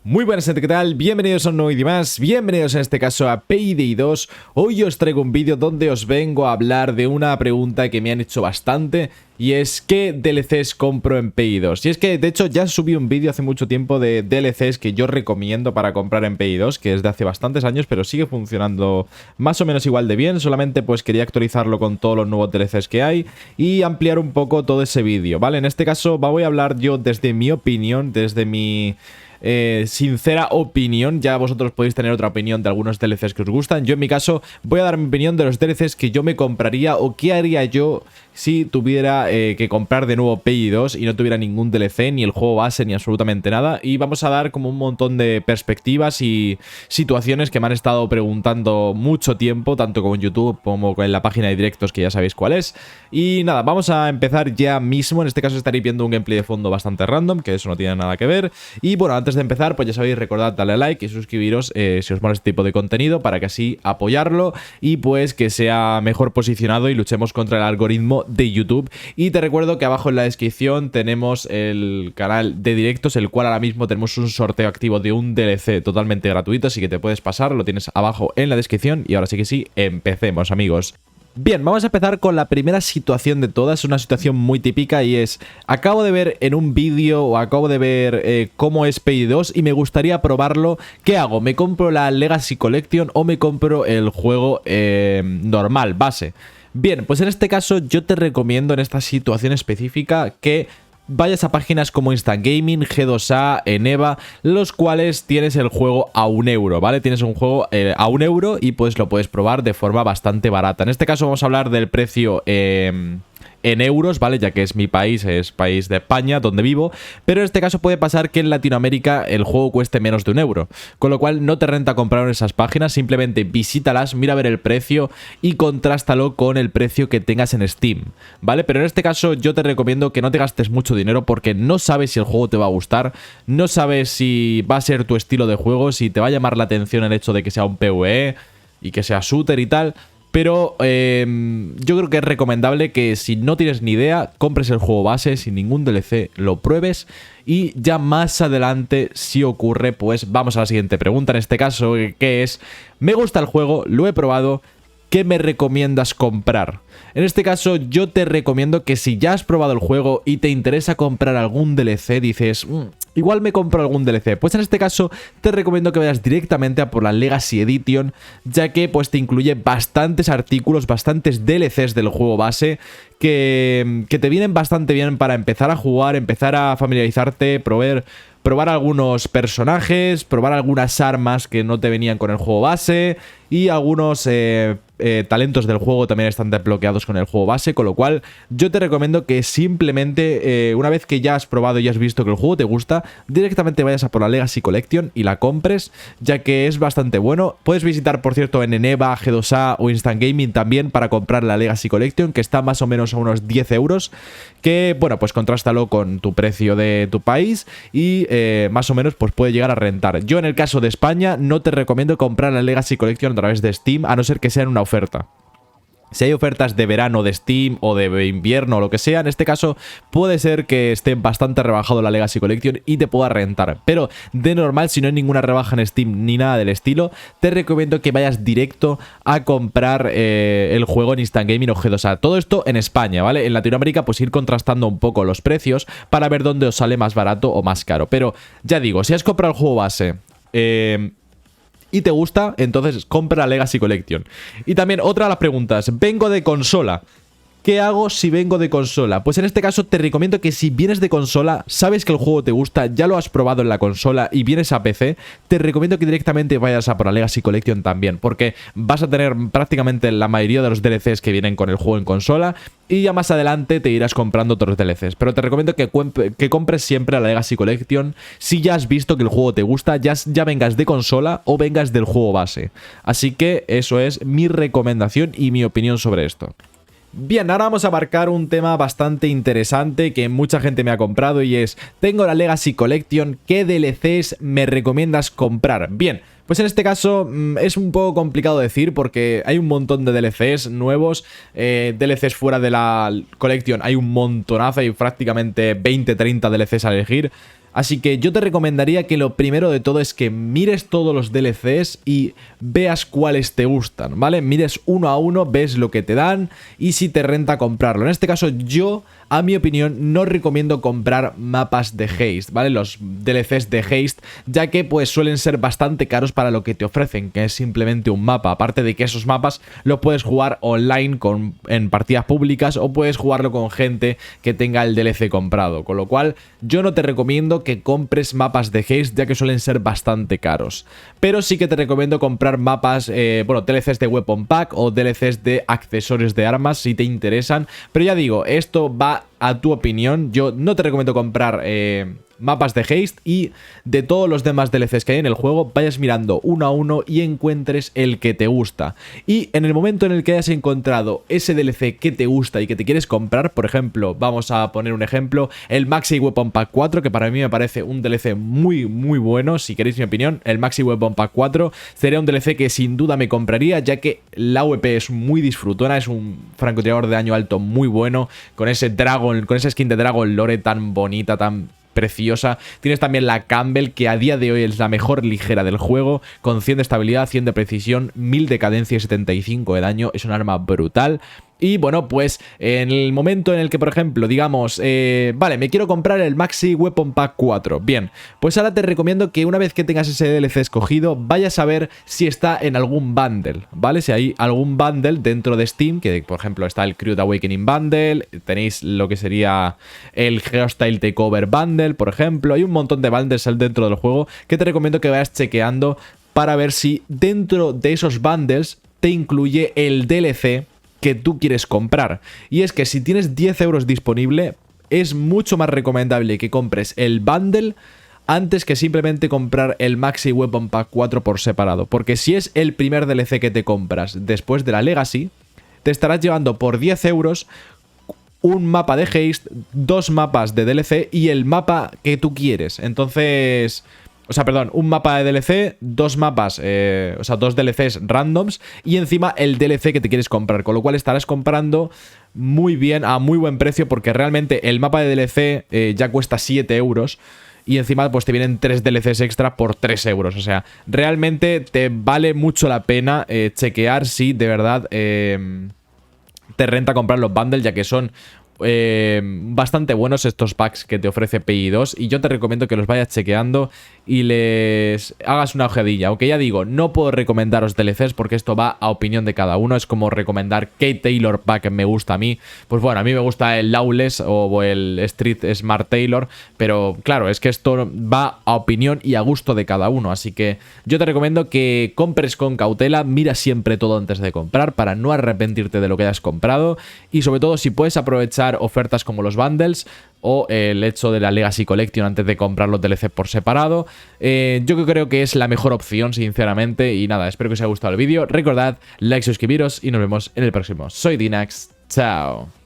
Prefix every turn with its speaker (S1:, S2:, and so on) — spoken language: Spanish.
S1: Muy buenas gente, ¿qué tal? Bienvenidos a un nuevo vídeo más, bienvenidos en este caso a Payday 2. Hoy os traigo un vídeo donde os vengo a hablar de una pregunta que me han hecho bastante, y es ¿qué DLCs compro en Payday 2? Y es que de hecho ya subí un vídeo hace mucho tiempo de DLCs que yo recomiendo para comprar en Payday 2, que es de hace bastantes años, pero sigue funcionando más o menos igual de bien. Solamente pues quería actualizarlo con todos los nuevos DLCs que hay y ampliar un poco todo ese vídeo, ¿vale? En este caso voy a hablar yo desde mi opinión, desde mi sincera opinión. Ya vosotros podéis tener otra opinión de algunos DLCs que os gustan. Yo en mi caso voy a dar mi opinión de los DLCs que yo me compraría o qué haría yo si tuviera que comprar de nuevo Payday 2 y no tuviera ningún DLC, ni el juego base, ni absolutamente nada. Y vamos a dar como un montón de perspectivas y situaciones que me han estado preguntando mucho tiempo, tanto con YouTube como en la página de directos, que ya sabéis cuál es. Y nada, vamos a empezar ya mismo. En este caso estaréis viendo un gameplay de fondo bastante random, que eso no tiene nada que ver. Y bueno, antes de empezar, pues ya sabéis, recordad darle a like y suscribiros si os mola este tipo de contenido, para que así apoyarlo y pues que sea mejor posicionado y luchemos contra el algoritmo de YouTube. Y te recuerdo que abajo en la descripción tenemos el canal de directos, el cual ahora mismo tenemos un sorteo activo de un DLC totalmente gratuito, así que te puedes pasar, lo tienes abajo en la descripción. Y ahora sí que sí, empecemos, amigos. Bien, vamos a empezar con la primera situación de todas, una situación muy típica, y es: acabo de ver en un vídeo o acabo de ver cómo es Payday 2 y me gustaría probarlo. ¿Qué hago? ¿Me compro la Legacy Collection o me compro el juego normal, base? Bien, pues en este caso yo te recomiendo, en esta situación específica, que vayas a páginas como Instant Gaming, G2A, Eneba, los cuales tienes el juego a €1, ¿vale? Tienes un juego a €1 y pues lo puedes probar de forma bastante barata. En este caso vamos a hablar del precio en euros, ¿vale? Ya que es mi país, es país de España, donde vivo. Pero en este caso puede pasar que en Latinoamérica el juego cueste menos de €1. Con lo cual no te renta comprar en esas páginas. Simplemente visítalas, mira a ver el precio y contrástalo con el precio que tengas en Steam, ¿vale? Pero en este caso yo te recomiendo que no te gastes mucho dinero, porque no sabes si el juego te va a gustar, no sabes si va a ser tu estilo de juego, si te va a llamar la atención el hecho de que sea un PvE y que sea shooter y tal. Pero yo creo que es recomendable que, si no tienes ni idea, compres el juego base sin ningún DLC, lo pruebes y ya más adelante, si ocurre, pues vamos a la siguiente pregunta. En este caso, que es: me gusta el juego, lo he probado, ¿qué me recomiendas comprar? En este caso yo te recomiendo que, si ya has probado el juego y te interesa comprar algún DLC, dices igual me compro algún DLC, pues en este caso te recomiendo que vayas directamente a por la Legacy Edition, ya que pues te incluye bastantes artículos, bastantes DLCs del juego base que te vienen bastante bien para empezar a jugar, empezar a familiarizarte, probar algunos personajes, probar algunas armas que no te venían con el juego base, y algunos talentos del juego también están desbloqueados con el juego base. Con lo cual yo te recomiendo que simplemente una vez que ya has probado y has visto que el juego te gusta, directamente vayas a por la Legacy Collection y la compres, ya que es bastante bueno. Puedes visitar, por cierto, en Eneba, G2A o Instant Gaming también para comprar la Legacy Collection, que está más o menos a unos 10 euros, que bueno, pues contrástalo con tu precio de tu país y más o menos pues puede llegar a rentar. Yo en el caso de España no te recomiendo comprar la Legacy Collection a través de Steam, a no ser que sea en una oferta. Si hay ofertas de verano de Steam o de invierno o lo que sea, en este caso puede ser que esté bastante rebajado la Legacy Collection y te pueda rentar. Pero de normal, si no hay ninguna rebaja en Steam ni nada del estilo, te recomiendo que vayas directo a comprar el juego en Instant Gaming o G2A. Todo esto en España, ¿vale? En Latinoamérica pues ir contrastando un poco los precios para ver dónde os sale más barato o más caro. Pero ya digo, si has comprado el juego base y te gusta, entonces compra la Legacy Collection. Y también otra de las preguntas: vengo de consola, ¿qué hago si vengo de consola? Pues en este caso te recomiendo que, si vienes de consola, sabes que el juego te gusta, ya lo has probado en la consola y vienes a PC, te recomiendo que directamente vayas a por la Legacy Collection también, porque vas a tener prácticamente la mayoría de los DLCs que vienen con el juego en consola, y ya más adelante te irás comprando otros DLCs. Pero te recomiendo que compres siempre la Legacy Collection si ya has visto que el juego te gusta, ya vengas de consola o vengas del juego base. Así que eso es mi recomendación y mi opinión sobre esto. Bien, ahora vamos a abarcar un tema bastante interesante que mucha gente me ha comprado, y es: tengo la Legacy Collection, ¿qué DLCs me recomiendas comprar? Bien, pues en este caso es un poco complicado decir, porque hay un montón de DLCs nuevos, DLCs fuera de la Collection hay un montonazo, hay prácticamente 20-30 DLCs a elegir. Así que yo te recomendaría que lo primero de todo es que mires todos los DLCs y veas cuáles te gustan, ¿vale? Mires uno a uno, ves lo que te dan y si te renta comprarlo. En este caso yo, a mi opinión, no recomiendo comprar mapas de Haste, ¿vale? Los DLCs de Haste, ya que pues suelen ser bastante caros para lo que te ofrecen, que es simplemente un mapa. Aparte de que esos mapas los puedes jugar online en partidas públicas o puedes jugarlo con gente que tenga el DLC comprado. Con lo cual yo no te recomiendo que compres mapas de Haste, ya que suelen ser bastante caros. Pero sí que te recomiendo comprar mapas, bueno, DLCs de Weapon Pack o DLCs de accesorios de armas si te interesan. Pero ya digo, esto va a tu opinión. Yo no te recomiendo comprar mapas de Haste y de todos los demás DLCs que hay en el juego, vayas mirando uno a uno y encuentres el que te gusta. Y en el momento en el que hayas encontrado ese DLC que te gusta y que te quieres comprar, por ejemplo, vamos a poner un ejemplo, el Maxi Weapon Pack 4, que para mí me parece un DLC muy bueno, si queréis mi opinión, el Maxi Weapon Pack 4 sería un DLC que sin duda me compraría, ya que la AWP es muy disfrutona, es un francotirador de daño alto muy bueno, con ese Dragon, con esa skin de Dragon Lore tan bonita, tan preciosa. Tienes también la Campbell, que a día de hoy es la mejor ligera del juego, con 100 de estabilidad, 100 de precisión, 1000 de cadencia y 75 de daño. Es un arma brutal. Y bueno, pues en el momento en el que, por ejemplo, digamos, vale, me quiero comprar el Maxi Weapon Pack 4. Bien, pues ahora te recomiendo que una vez que tengas ese DLC escogido, vayas a ver si está en algún bundle, ¿vale? Si hay algún bundle dentro de Steam, que por ejemplo está el Crude Awakening Bundle, tenéis lo que sería el Hostile Takeover Bundle, por ejemplo. Hay un montón de bundles dentro del juego que te recomiendo que vayas chequeando para ver si dentro de esos bundles te incluye el DLC que tú quieres comprar. Y es que si tienes 10 euros disponible, es mucho más recomendable que compres el bundle antes que simplemente comprar el Maxi Weapon Pack 4 por separado. Porque si es el primer DLC que te compras después de la Legacy, te estarás llevando por 10 euros un mapa de Haste, 2 mapas de DLC y el mapa que tú quieres. Entonces... O sea, perdón, un mapa de DLC, 2 mapas, o sea, 2 DLCs randoms y encima el DLC que te quieres comprar, con lo cual estarás comprando muy bien, a muy buen precio, porque realmente el mapa de DLC ya cuesta 7 euros y encima pues te vienen 3 DLCs extra por 3 euros, o sea, realmente te vale mucho la pena chequear si de verdad te renta comprar los bundles, ya que son bastante buenos estos packs que te ofrece PI2 y yo te recomiendo que los vayas chequeando y les hagas una ojeadilla. Aunque ya digo, no puedo recomendaros DLCs porque esto va a opinión de cada uno. Es como recomendar qué Taylor pack me gusta a mí. Pues bueno, a mí me gusta el Lawless o el Street Smart Taylor, pero claro, es que esto va a opinión y a gusto de cada uno. Así que yo te recomiendo que compres con cautela, mira siempre todo antes de comprar para no arrepentirte de lo que hayas comprado y sobre todo si puedes aprovechar ofertas como los bundles o el hecho de la Legacy Collection antes de comprar los DLC por separado. Yo creo que es la mejor opción, sinceramente. Y nada, espero que os haya gustado el vídeo. Recordad, like, suscribiros y nos vemos en el próximo. Soy Dinax. Chao.